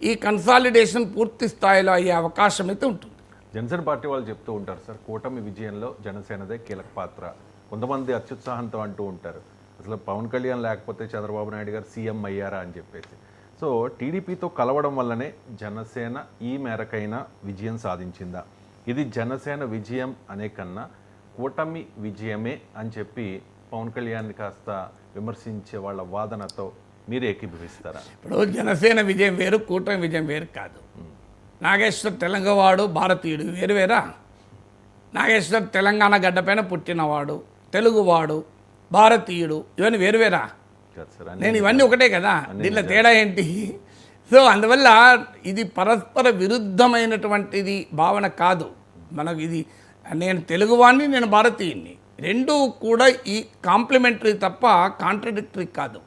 ఈ కన్సాలిడేషన్ పూర్తి స్థాయిలో అయ్యే అవకాశం అయితే ఉంటుంది. జనసేన పార్టీ వాళ్ళు చెప్తూ ఉంటారు సార్, కూటమి విజయంలో జనసేనదే కీలక పాత్ర. కొంతమంది అత్యుత్సాహంతో అంటూ ఉంటారు, అసలు పవన్ కళ్యాణ్ లేకపోతే చంద్రబాబు నాయుడు గారు సీఎం అయ్యారా అని చెప్పేసి. సో టీడీపీతో కలవడం వల్లనే జనసేన ఈ మేరకైనా విజయం సాధించిందా? ఇది జనసేన విజయం అనే కన్నా కూటమి విజయమే అని చెప్పి పవన్ కళ్యాణ్ కాస్త విమర్శించే వాళ్ళ వాదనతో మీరు ఏకీభవిస్తారా? ఇప్పుడు జనసేన విజయం వేరు, కూటమి విజయం వేరు కాదు. నాగేశ్వర్ తెలంగాణవాడు, భారతీయుడు వేరు వేరా? నాగేశ్వర్ తెలంగాణ గడ్డపైన పుట్టినవాడు, తెలుగువాడు, భారతీయుడు, ఇవన్నీ వేరువేరా? నేను ఇవన్నీ ఒకటే కదా, దీంట్లో తేడా ఏంటి? సో అందువల్ల ఇది పరస్పర విరుద్ధమైనటువంటిది భావన కాదు. మనకు ఇది నేను తెలుగువాడిని, నేను భారతీయుడిని, రెండూ కూడా ఈ కాంప్లిమెంటరీ తప్ప కాంట్రడిక్టరీ కాదు.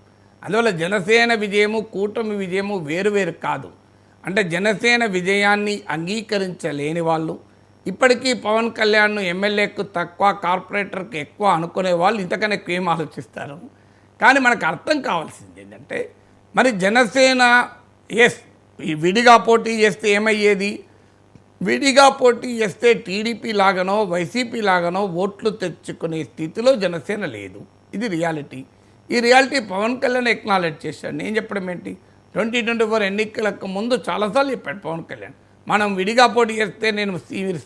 అందువల్ల జనసేన విజయము కూటమి విజయము వేరువేరు కాదు. అంటే జనసేన విజయాన్ని అంగీకరించలేని వాళ్ళు, ఇప్పటికీ పవన్ కళ్యాణ్ను ఎమ్మెల్యేకు తక్కువ, కార్పొరేటర్కి ఎక్కువ అనుకునే వాళ్ళు ఇంతకన్నా ఎక్కువ ఏం ఆలోచిస్తారు? కానీ మనకు అర్థం కావాల్సింది ఏంటంటే, మరి జనసేన ఈ విడిగా పోటీ చేస్తే ఏమయ్యేది? విడిగా పోటీ చేస్తే టీడీపీ లాగానో వైసీపీ లాగానో ఓట్లు తెచ్చుకునే స్థితిలో జనసేన లేదు. ఇది రియాలిటీ. ఈ రియాలిటీ పవన్ కళ్యాణ్ ఎక్నాలెడ్జ్ చేశాడు. నేను చెప్పడం ఏంటి, 2024 ఎన్నికలకు ముందు చాలాసార్లు చెప్పాడు పవన్ కళ్యాణ్, మనం విడిగా పోటీ చేస్తే నేను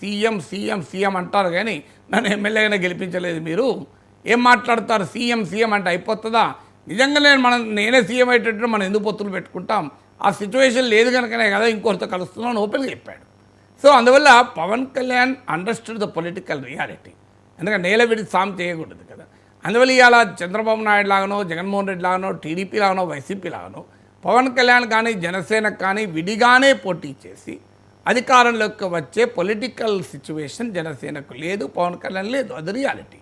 సీఎం సీఎం సీఎం అంటారు కానీ నన్ను ఎమ్మెల్యేగానే గెలిపించలేదు. మీరు ఏం మాట్లాడతారు? సీఎం సీఎం అంటే అయిపోతుందా? నిజంగా నేనే సీఎం అయ్యేటట్టు మనం ఎందుకు పొత్తులు పెట్టుకుంటాం? ఆ సిచ్యువేషన్ లేదు కనుకనే కదా ఇంకొకరితో కలుస్తున్నాను ఓపెన్గా చెప్పాడు. సో అందువల్ల Pawan Kalyan understood the political reality. ఎందుకంటే నేల విడి సామ్ చేయకూడదు కదా. అందువల్ల ఇవాళ చంద్రబాబు నాయుడు లాగానో, జగన్మోహన్ రెడ్డి లాగానో, టీడీపీ లాగానో, వైసీపీ లాగానో పవన్ కళ్యాణ్ కానీ జనసేనకు కానీ విడిగానే పోటీ చేసి అధికారంలోకి వచ్చే పొలిటికల్ సిచ్యువేషన్ జనసేనకు లేదు, పవన్ కళ్యాణ్ లేదు. అది రియాలిటీ.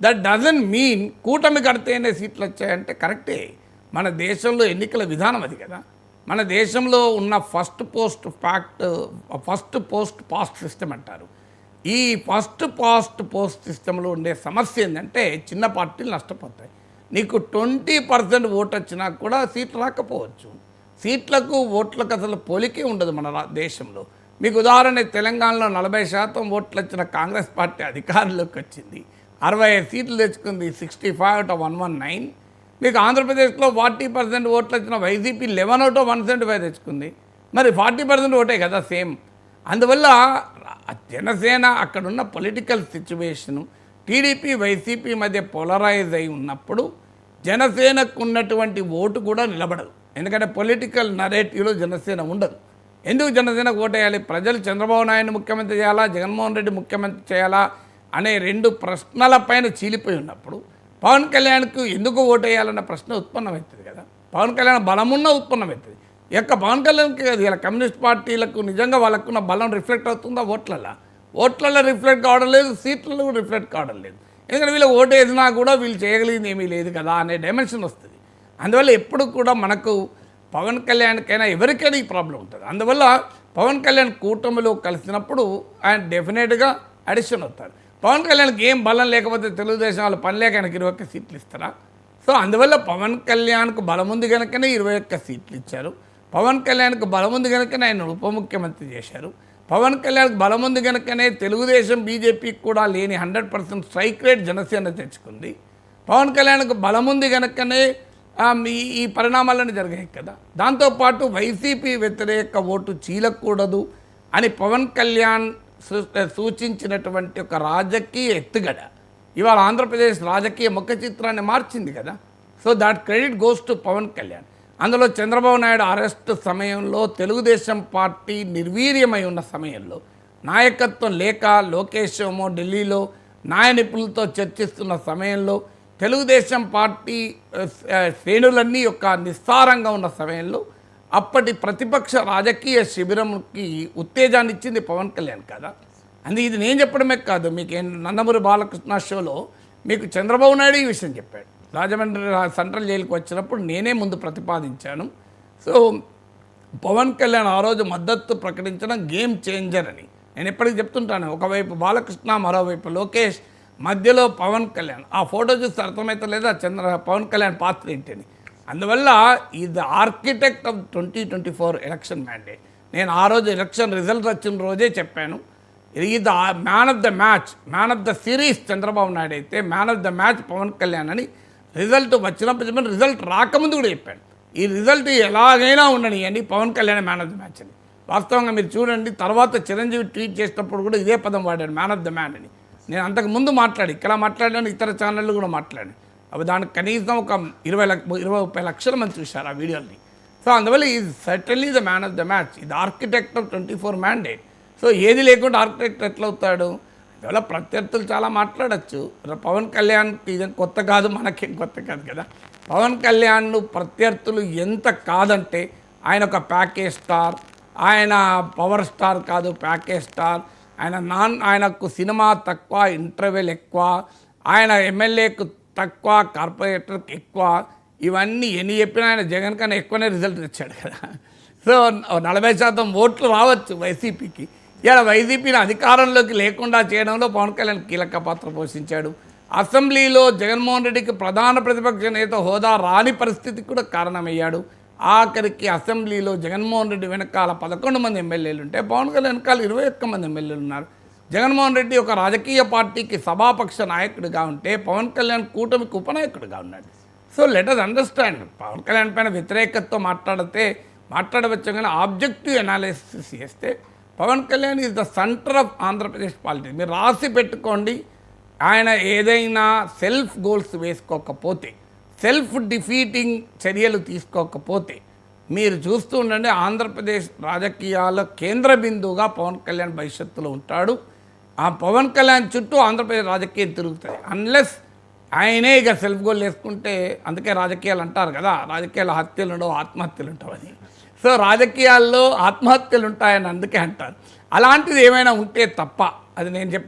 దట్ డజంట్ మీన్ కూటమి కడితేనే సీట్లు వచ్చాయంటే కరెక్టే. మన దేశంలో ఎన్నికల విధానం అది కదా. మన దేశంలో ఉన్న ఫస్ట్ పోస్ట్ పాస్ట్ సిస్టమ్ అంటారు. ఈ ఫస్ట్ పోస్ట్ సిస్టంలో ఉండే సమస్య ఏంటంటే చిన్న పార్టీలు నష్టపోతాయి. నీకు 20% ఓటు వచ్చినా కూడా సీట్లు రాకపోవచ్చు. సీట్లకు ఓట్లకు అసలు పోలికే ఉండదు మన దేశంలో. మీకు ఉదాహరణ, తెలంగాణలో 40% ఓట్లు వచ్చిన కాంగ్రెస్ పార్టీ అధికారంలోకి వచ్చింది, 65 సీట్లు తెచ్చుకుంది, 65/119. మీకు ఆంధ్రప్రదేశ్లో 40% ఓట్లు వచ్చిన వైసీపీ 11/175 తెచ్చుకుంది. మరి 40% ఓటే కదా సేమ్. అందువల్ల జనసేన అక్కడున్న పొలిటికల్ సిచ్యువేషను టీడీపీ వైసీపీ మధ్య పోలరైజ్ అయి ఉన్నప్పుడు జనసేనకు ఉన్నటువంటి ఓటు కూడా నిలబడదు. ఎందుకంటే పొలిటికల్ నరేటివ్లో జనసేన ఉండదు. ఎందుకు జనసేనకు ఓటేయాలి? ప్రజలు చంద్రబాబు నాయుడు ముఖ్యమంత్రి చేయాలా, జగన్మోహన్ రెడ్డి ముఖ్యమంత్రి చేయాలా అనే 2 ప్రశ్నలపైన చీలిపోయి ఉన్నప్పుడు పవన్ కళ్యాణ్కు ఎందుకు ఓటేయాలన్న ప్రశ్న ఉత్పన్నమవుతుంది కదా. పవన్ కళ్యాణ్ బలమున్న ఉత్పన్నమవుతుంది. పవన్ కళ్యాణ్కి ఇలా కమ్యూనిస్ట్ పార్టీలకు నిజంగా వాళ్ళకున్న బలం రిఫ్లెక్ట్ అవుతుందా? ఓట్లలో రిఫ్లెక్ట్ కావడం లేదు, సీట్లలో కూడా రిఫ్లెక్ట్ కావడం లేదు. ఎందుకంటే వీళ్ళు ఓటు వేసినా కూడా వీళ్ళు చేయగలిగింది ఏమీ లేదు కదా అనే డైమెన్షన్ వస్తుంది. అందువల్ల ఎప్పుడు కూడా మనకు పవన్ కళ్యాణ్కైనా ఎవరికైనా ఈ ప్రాబ్లం ఉంటుంది. అందువల్ల పవన్ కళ్యాణ్ కూటమిలో కలిసినప్పుడు ఆయన డెఫినెట్గా అడిషన్ అవుతారు. పవన్ కళ్యాణ్కి ఏం బలం లేకపోతే తెలుగుదేశం వాళ్ళు పని లేక ఆయనకి 21 సీట్లు ఇస్తారా? సో అందువల్ల పవన్ కళ్యాణ్కు బలం ఉంది కనుకనే 21 సీట్లు ఇచ్చారు. పవన్ కళ్యాణ్కు బలం ఉంది కనుకనే ఆయన ఉప ముఖ్యమంత్రి చేశారు. పవన్ కళ్యాణ్కి బలం ఉంది కనుకనే తెలుగుదేశం బీజేపీకి కూడా లేని 100% స్ట్రైక్ రేట్ జనసేన తెచ్చుకుంది. పవన్ కళ్యాణ్కు బలం ఉంది కనుకనే ఈ పరిణామాలన్నీ జరిగాయి కదా. దాంతోపాటు వైసీపీ వ్యతిరేక ఓటు చీలకూడదు అని పవన్ కళ్యాణ్ సూచించినటువంటి ఒక రాజకీయ ఎత్తుగడ ఇవాళ ఆంధ్రప్రదేశ్ రాజకీయ ముఖ చిత్రాన్ని మార్చింది కదా. So that credit goes to Pawan Kalyan. అందులో చంద్రబాబు నాయుడు అరెస్టు సమయంలో, తెలుగుదేశం పార్టీ నిర్వీర్యమై ఉన్న సమయంలో, నాయకత్వం లేక లోకేష్ ఏమో ఢిల్లీలో న్యాయ నిపుణులతో చర్చిస్తున్న సమయంలో, తెలుగుదేశం పార్టీ శ్రేణులన్నీ యొక్క నిస్సారంగా ఉన్న సమయంలో అప్పటి ప్రతిపక్ష రాజకీయ శిబిరంకి ఉత్తేజాన్ని ఇచ్చింది పవన్ కళ్యాణ్ కదా. అందుకే ఇది నేను చెప్పడమే కాదు, మీకు నందమూరి బాలకృష్ణ షోలో మీకు చంద్రబాబు నాయుడు ఈ విషయం చెప్పాడు. రాజమండ్రి సెంట్రల్ జైలుకి వచ్చినప్పుడు నేనే ముందు ప్రతిపాదించాను. సో పవన్ కళ్యాణ్ ఆ రోజు మద్దతు ప్రకటించడం గేమ్ చేంజర్ అని నేను ఎప్పటికీ చెప్తుంటాను. ఒకవైపు బాలకృష్ణ, మరోవైపు లోకేష్, మధ్యలో పవన్ కళ్యాణ్. ఆ ఫోటో చూస్తే అర్థమైతే లేదా పవన్ కళ్యాణ్ పాత్ర ఏంటని. అందువల్ల ఇది ఆర్కిటెక్ట్ ఆఫ్ 2024 ఎలక్షన్ మ్యాండేట్. నేను ఆ రోజు ఎలక్షన్ రిజల్ట్ వచ్చిన రోజే చెప్పాను, ఇది man of the match, man of the series Chandrababu Naidu అయితే man of the match Pawan Kalyan అని రిజల్ట్ వచ్చినప్పుడు చెప్పిన, రిజల్ట్ రాకముందు కూడా చెప్పాను. ఈ రిజల్ట్ ఎలాగైనా ఉండనియండి, Pawan Kalyan man of the match అని. వాస్తవంగా మీరు చూడండి, తర్వాత చిరంజీవి ట్వీట్ చేసినప్పుడు కూడా ఇదే పదం వాడాడు, మ్యాన్ ఆఫ్ ద మ్యాన్ అని. నేను అంతకు ముందు మాట్లాడి, ఇక్కడ మాట్లాడాను, ఇతర ఛానళ్ళు కూడా మాట్లాడాను. అవి దానికి కనీసం ఒక 20-30 లక్షల మంది చూశారు ఆ వీడియోని. సో అందువల్ల is certainly the man of the match, ఇది ఆర్కిటెక్ట్ ఆఫ్ 24 మ్యాండేట్. సో ఏది లేకుండా ఆర్కిటెక్ట్ ఎట్లా అవుతాడు? అందువల్ల ప్రత్యర్థులు చాలా మాట్లాడచ్చు. పవన్ కళ్యాణ్కి ఇదేం కొత్త కాదు, మనకేం కొత్త కాదు కదా. పవన్ కళ్యాణ్ ప్రత్యర్థులు ఎంత కాదంటే, ఆయన ఒక ప్యాకేజ్ స్టార్, ఆయన పవర్ స్టార్ కాదు, ప్యాకేజ్ స్టార్. ఆయనకు సినిమా తక్కువ, ఇంటర్వెల్ ఎక్కువ, ఆయన ఎమ్మెల్యేకు తక్కువ, కార్పొరేటర్కి ఎక్కువ. ఇవన్నీ ఎన్ని చెప్పినా ఆయన జగన్ కన్నా ఎక్కువనే రిజల్ట్ తెచ్చాడు కదా. సో 40% ఓట్లు రావచ్చు వైసీపీకి. ఇలా వైసీపీని అధికారంలోకి లేకుండా చేయడంలో పవన్ కళ్యాణ్ కీలక పాత్ర పోషించాడు. అసెంబ్లీలో జగన్మోహన్ రెడ్డికి ప్రధాన ప్రతిపక్ష నేత హోదా రాని పరిస్థితికి కూడా కారణమయ్యాడు. ఆఖరికి అసెంబ్లీలో జగన్మోహన్ రెడ్డి వెనకాల 11 మంది ఎమ్మెల్యేలు ఉంటే, పవన్ కళ్యాణ్ వెనకాల 21 మంది ఎమ్మెల్యేలు ఉన్నారు. జగన్మోహన్ రెడ్డి ఒక రాజకీయ పార్టీకి సభాపక్ష నాయకుడిగా ఉంటే, పవన్ కళ్యాణ్ కూటమికి ఉపనాయకుడిగా ఉన్నాడు. So let us understand, Pawan Kalyan పైన వ్యతిరేకతతో మాట్లాడవచ్చు, కానీ ఆబ్జెక్టివ్ అనాలిసిస్ చేస్తే Pawan Kalyan is the centre of Andhra Pradesh politics. మీరు రాసి పెట్టుకోండి, ఆయన ఏదైనా సెల్ఫ్ గోల్స్ వేసుకోకపోతే, సెల్ఫ్ డిఫీటింగ్ చర్యలు తీసుకోకపోతే, మీరు చూస్తూ ఉండండి, ఆంధ్రప్రదేశ్ రాజకీయాల కేంద్ర బిందువుగా పవన్ కళ్యాణ్ భవిష్యత్తులో ఉంటాడు. ఆ పవన్ కళ్యాణ్ చుట్టూ ఆంధ్రప్రదేశ్ రాజకీయం తిరుగుతుంది. అన్లెస్ ఆయనే ఇక సెల్ఫ్ గోల్ వేసుకుంటే, అందుకే రాజకీయాలు అంటారు కదా, రాజకీయాల్లో హత్యలు ఉండవు, ఆత్మహత్యలు ఉంటావని. సో రాజకీయాల్లో ఆత్మహత్యలు ఉంటాయని అందుకే అంటారు. అలాంటిది ఏమైనా ఉంటే తప్ప, అది నేను